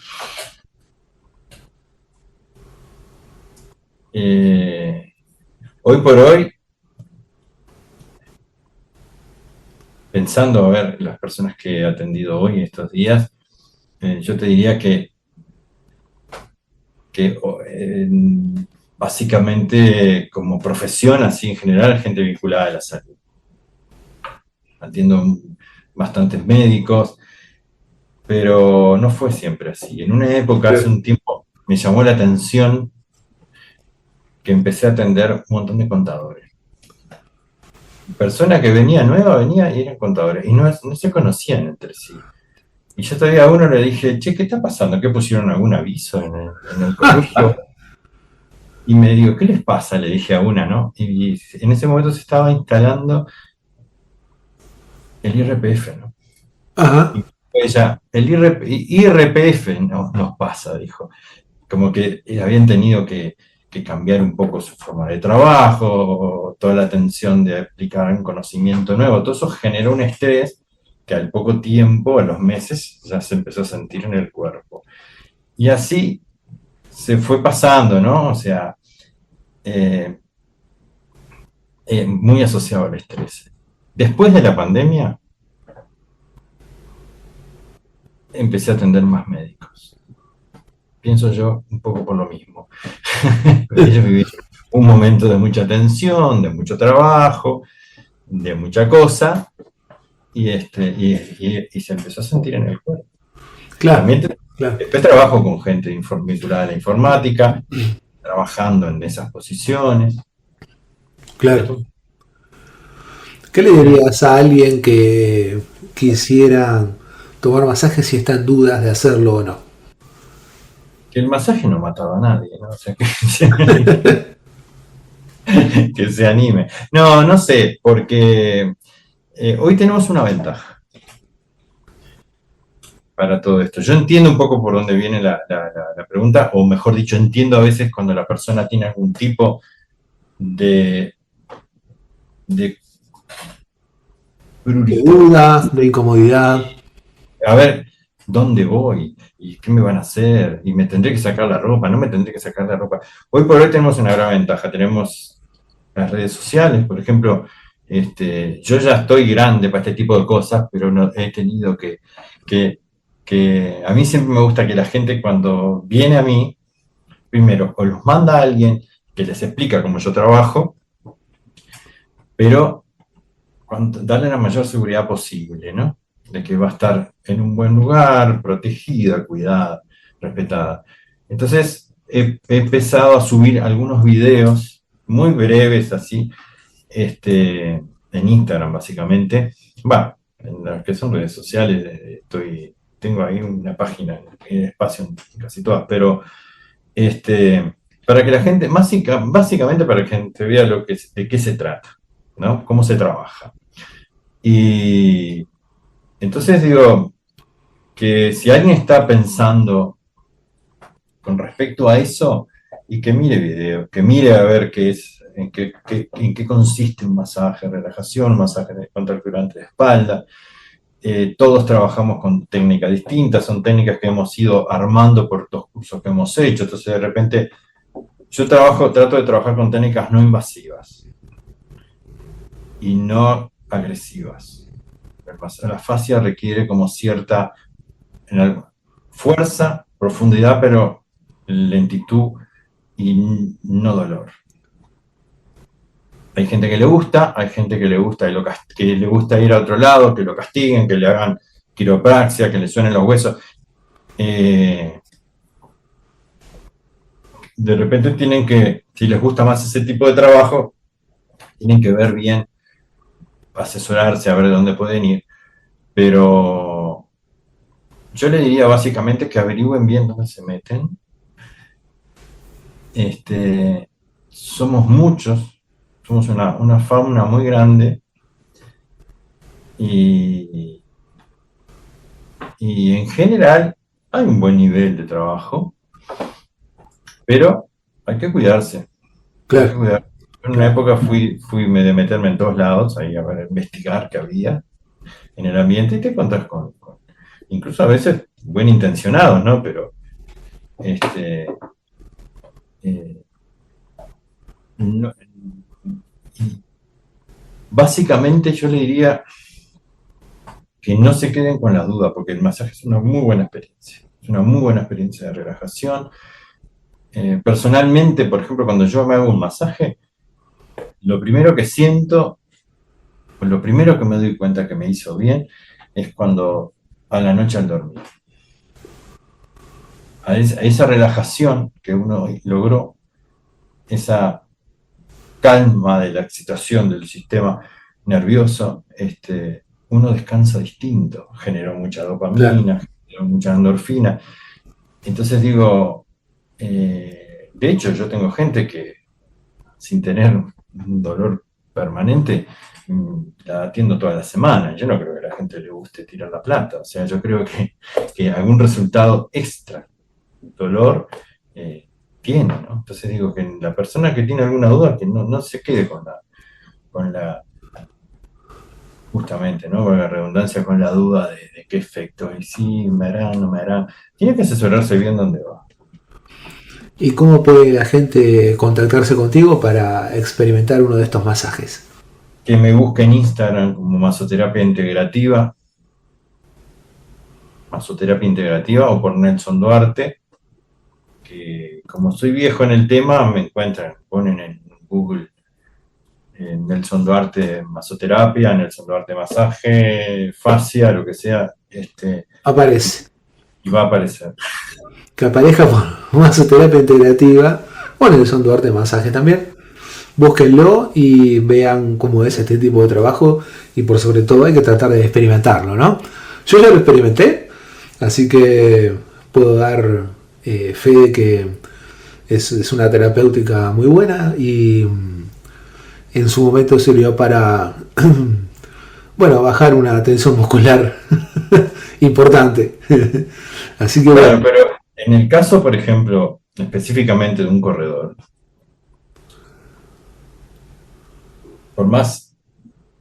hoy por hoy, pensando a ver las personas que he atendido hoy estos días, yo te diría que básicamente como profesión, así en general, gente vinculada a la salud. Atiendo bastantes médicos, pero no fue siempre así. En una época, hace un tiempo, me llamó la atención que empecé a atender un montón de contadores. Persona que venía nueva, venía y eran contadores, y no se conocían entre sí. Y yo todavía a uno le dije, che, ¿qué está pasando? ¿Qué pusieron algún aviso en el colegio? Y me digo, ¿qué les pasa? Le dije a una, ¿no? Y en ese momento se estaba instalando el IRPF, ¿no? Ajá, Y ella, el IRPF nos pasa, dijo. Como que habían tenido que cambiar un poco su forma de trabajo, toda la tensión de aplicar un conocimiento nuevo. Todo eso generó un estrés que al poco tiempo, a los meses, ya se empezó a sentir en el cuerpo. Y así se fue pasando, ¿no? O sea, eh, muy asociado al estrés. Después de la pandemia, empecé a atender más médicos. Pienso yo un poco por lo mismo. Ellos vivieron un momento de mucha tensión, de mucho trabajo, de mucha cosa, y se empezó a sentir en el cuerpo. claro, También claro, después trabajo con gente vinculada a la informática, trabajando en esas posiciones. claro. Después, ¿Qué le dirías a alguien que quisiera tomar masaje si está en dudas de hacerlo o no? que el masaje no mataba a nadie, ¿no? O sea, que se anime. No, no sé, porque hoy tenemos una ventaja para todo esto. Yo entiendo un poco por dónde viene la pregunta, o mejor dicho, entiendo a veces cuando la persona tiene algún tipo de, de De prurito. duda, de incomodidad. A ver, ¿dónde voy? ¿Y qué me van a hacer? ¿Y me tendré que sacar la ropa? ¿No me tendré que sacar la ropa? Hoy por hoy tenemos una gran ventaja. Tenemos las redes sociales, por ejemplo. Yo ya estoy grande para este tipo de cosas, pero no, he tenido que, que a mí siempre me gusta que la gente cuando viene a mí, primero, o los manda a alguien que les explica cómo yo trabajo, pero darle la mayor seguridad posible, ¿no? De que va a estar en un buen lugar, protegida, cuidada, respetada. Entonces, he empezado a subir algunos videos muy breves, así, en Instagram, básicamente. Va, en las que son redes sociales, tengo ahí una página en espacio en casi todas, pero para que la gente, básicamente para que la gente vea de qué se trata, ¿no? Cómo se trabaja. Y Entonces digo que si alguien está pensando con respecto a eso, y que mire video, que mire a ver qué es, en qué consiste un masaje, relajación, un masaje contracturante de espalda. Todos trabajamos con técnicas distintas, son técnicas que hemos ido armando por los cursos que hemos hecho. Entonces, de repente, yo trato de trabajar con técnicas no invasivas y no agresivas. La fascia requiere como cierta fuerza, profundidad, pero lentitud y no dolor. Hay gente que le gusta, hay gente que le gusta, que le gusta ir a otro lado, que lo castiguen, que le hagan quiropraxia, que le suenen los huesos. De repente tienen que, si les gusta más ese tipo de trabajo, tienen que ver bien, asesorarse, a ver de dónde pueden ir. Pero yo le diría básicamente que averigüen bien dónde se meten. Somos muchos, somos una fauna muy grande y en general hay un buen nivel de trabajo, pero hay que cuidarse. Hay que Claro, cuidarse. En una claro. época fui de meterme en todos lados, ahí a ver, investigar qué había en el ambiente y te encontrás incluso a veces buen intencionados, ¿no? Pero eh, no- y básicamente yo le diría que no se queden con la duda, porque el masaje es una muy buena experiencia. Es una muy buena experiencia de relajación. Personalmente, por ejemplo, cuando yo me hago un masaje, lo primero que siento, o lo primero que me doy cuenta que me hizo bien, es cuando a la noche al dormir. A esa relajación que uno logró, esa calma de la situación del sistema nervioso, uno descansa distinto, generó mucha Claro. dopamina, generó mucha endorfina. Entonces digo, de hecho yo tengo gente que sin tener un dolor permanente, la atiendo toda la semana. Yo no creo que a la gente le guste tirar la plata. O sea, yo creo que algún resultado extra, dolor, tiene, ¿no? Entonces digo que la persona que tiene alguna duda, que no se quede con la justamente, ¿no? Con la redundancia, con la duda de qué efecto, y sí, me harán, no me harán. Tiene que asesorarse bien dónde va. ¿Y cómo puede la gente contactarse contigo para experimentar uno de estos masajes? Que me busque en Instagram como masoterapia integrativa o por Nelson Duarte, que como soy viejo en el tema, me encuentran, ponen en Google Nelson Duarte masoterapia, Nelson Duarte masaje, fascia, lo que sea, y, Aparece. y va a aparecer. Que aparezca por masoterapia integrativa o Nelson Duarte Masaje también. Búsquenlo y vean cómo es este tipo de trabajo y por sobre todo hay que tratar de experimentarlo, ¿no? Yo ya lo experimenté, así que puedo dar fe de que es una terapéutica muy buena y en su momento sirvió para, bueno, bajar una tensión muscular importante. Así que Bueno, bueno, pero en el caso, por ejemplo, específicamente de un corredor, por más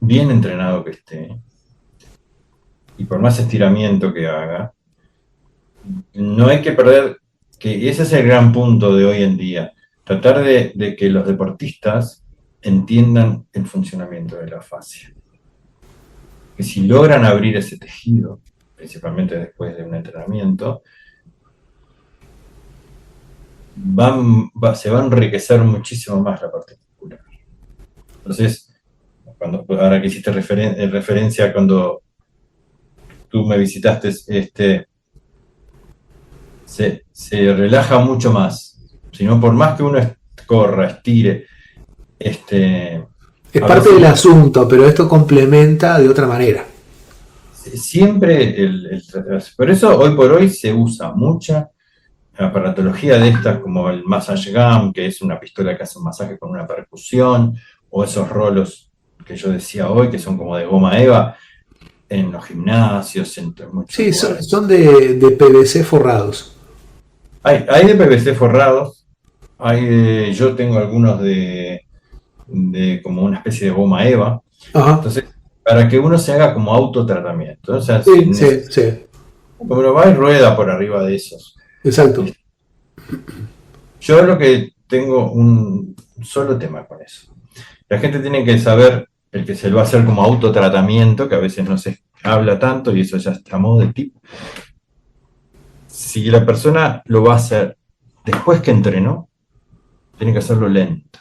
bien entrenado que esté y por más estiramiento que haga, no hay que perder, que ese es el gran punto de hoy en día, tratar de que los deportistas entiendan el funcionamiento de la fascia. Que si logran abrir ese tejido, principalmente después de un entrenamiento, se va a enriquecer muchísimo más la parte muscular. Entonces, ahora que hiciste referencia cuando tú me visitaste, se relaja mucho más. Si no, por más que uno corra, estire, es a parte veces del asunto, pero esto complementa de otra manera. siempre, por eso hoy por hoy se usa mucha aparatología de estas, como el Massage Gun, que es una pistola que hace un masaje con una percusión, o esos rolos que yo decía hoy, que son como de goma eva. en los gimnasios, en muchos Sí, lugares. son de PVC forrados. Hay de PVC forrados, yo tengo algunos de como una especie de goma eva. Ajá. Entonces, para que uno se haga como autotratamiento. O sea, Sí, sin sí, necesidad. sí. Como lo va y rueda por arriba de esos. Exacto. Yo lo que tengo un solo tema con eso. La gente tiene que saber, el que se lo va a hacer como autotratamiento, que a veces no se habla tanto y eso ya está a modo de tip. Si la persona lo va a hacer después que entrenó, tiene que hacerlo lento,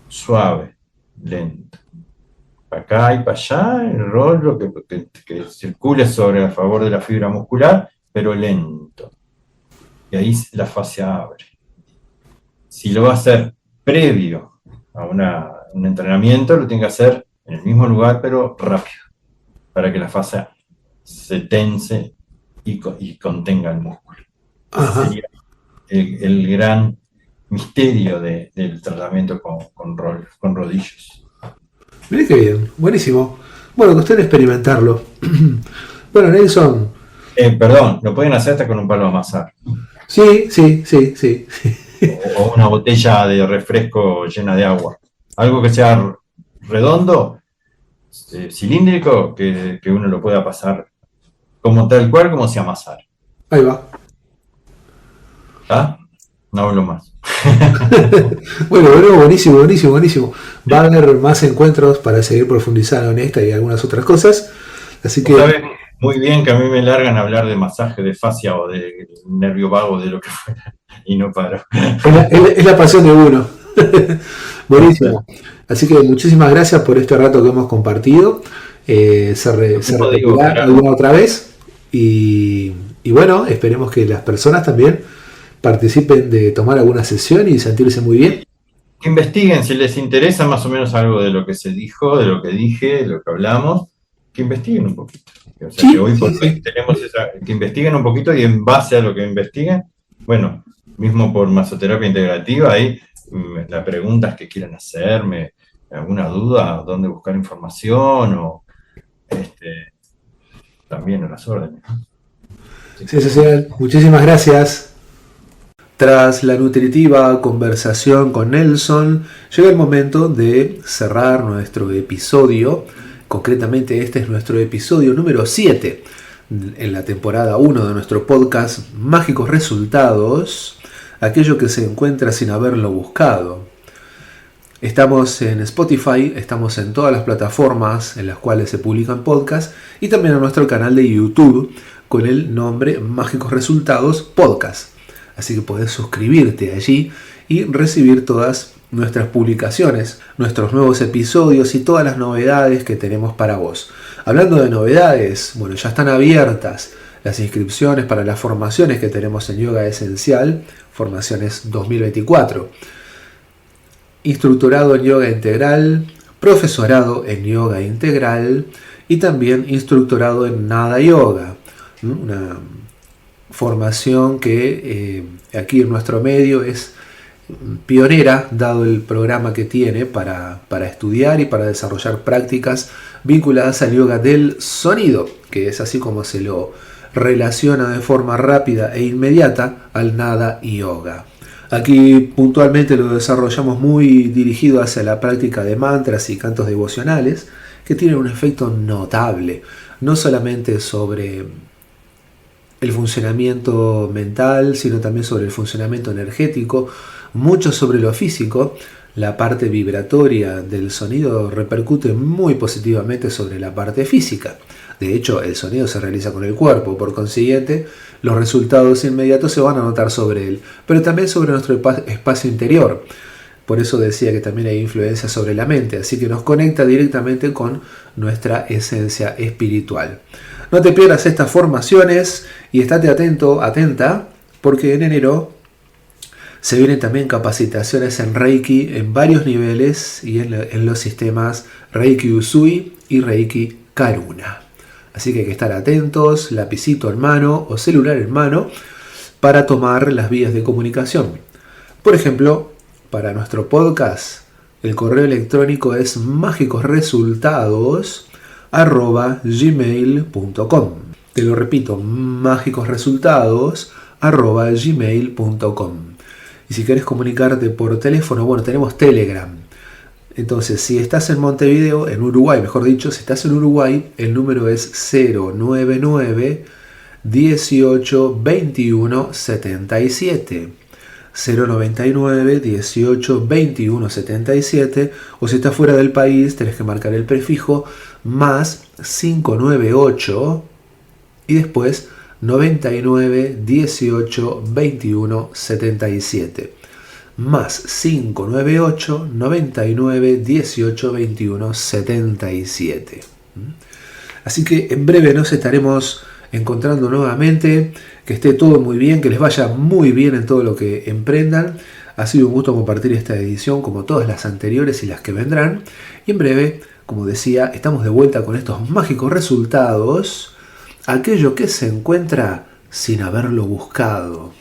suave, lento. Para acá y para allá, el rollo que circule sobre a favor de la fibra muscular, pero lento. Y ahí la fase abre. Si lo va a hacer previo a un entrenamiento, lo tiene que hacer en el mismo lugar, pero rápido, para que la fase se tense y contenga el músculo. Ese Ajá. sería el gran misterio del tratamiento con rodillos. Mire qué bien, buenísimo. Bueno, cuestión de experimentarlo. Bueno, Nelson, Perdón, lo pueden hacer hasta con un palo de amasar. sí, sí, sí, sí. O una botella de refresco llena de agua. Algo que sea redondo, cilíndrico, que uno lo pueda pasar como tal cual como si amasara. Ahí va. ¿Está? No hablo más. Bueno, bueno, buenísimo, buenísimo, buenísimo. Va a haber más encuentros para seguir profundizando en esta y algunas otras cosas. Así Vos que sabés muy bien que a mí me largan a hablar de masaje de fascia o de nervio vago, de lo que fuera, y no paro. es la pasión de uno. Buenísimo. Así que muchísimas gracias por este rato que hemos compartido. Lo Se mismo digo, repetirá Gerardo. alguna otra vez. Y bueno, esperemos que las personas también participen de tomar alguna sesión y sentirse muy bien. Que investiguen si les interesa más o menos algo de lo que se dijo, de lo que dije, de lo que hablamos, que investiguen un poquito. O sea, que Sí, hoy por sí, hoy sí. tenemos que investiguen un poquito y en base a lo que investiguen, bueno, mismo por masoterapia integrativa, ahí las preguntas que quieran hacerme, alguna duda, dónde buscar información o este, también a las órdenes. Así que Sensacional. Muchísimas gracias. Tras la nutritiva conversación con Nelson, llega el momento de cerrar nuestro episodio. Concretamente este es nuestro episodio número 7 en la temporada 1 de nuestro podcast Mágicos Resultados, aquello que se encuentra sin haberlo buscado. Estamos en Spotify, estamos en todas las plataformas en las cuales se publican podcasts y también en nuestro canal de YouTube con el nombre Mágicos Resultados Podcast. Así que podés suscribirte allí y recibir todas nuestras publicaciones, nuestros nuevos episodios y todas las novedades que tenemos para vos. Hablando de novedades, bueno, ya están abiertas las inscripciones para las formaciones que tenemos en Yoga Esencial, formaciones 2024. Instructorado en Yoga Integral, profesorado en Yoga Integral y también instructorado en Nada Yoga. Una formación que aquí en nuestro medio es pionera, dado el programa que tiene para estudiar y para desarrollar prácticas vinculadas al yoga del sonido, que es así como se lo relaciona de forma rápida e inmediata al Nada Yoga. Aquí puntualmente lo desarrollamos muy dirigido hacia la práctica de mantras y cantos devocionales, que tienen un efecto notable, no solamente sobre el funcionamiento mental, sino también sobre el funcionamiento energético, mucho sobre lo físico. La parte vibratoria del sonido repercute muy positivamente sobre la parte física. De hecho, el sonido se realiza con el cuerpo, por consiguiente, los resultados inmediatos se van a notar sobre él, pero también sobre nuestro espacio interior. Por eso decía que también hay influencia sobre la mente, así que nos conecta directamente con nuestra esencia espiritual. No te pierdas estas formaciones y estate atento, atenta, porque en enero se vienen también capacitaciones en Reiki en varios niveles y en los sistemas Reiki Usui y Reiki Karuna. Así que hay que estar atentos, lapicito en mano o celular en mano para tomar las vías de comunicación. Por ejemplo, para nuestro podcast, el correo electrónico es mágicosresultados mágicosresultados@gmail.com. Te lo repito, mágicosresultados@gmail.com. Y si querés comunicarte por teléfono, bueno, tenemos Telegram. Entonces, si estás en Montevideo, en Uruguay, mejor dicho, si estás en Uruguay, el número es 099 18 21 77. 099 18 21 77, o si estás fuera del país tenés que marcar el prefijo más 598 y después 99 18 21 77, más 598 99 18 21 77. Así que en breve nos estaremos encontrando nuevamente. Que esté todo muy bien, que les vaya muy bien en todo lo que emprendan. Ha sido un gusto compartir esta edición como todas las anteriores y las que vendrán. Y en breve, como decía, estamos de vuelta con estos mágicos resultados. Aquello que se encuentra sin haberlo buscado.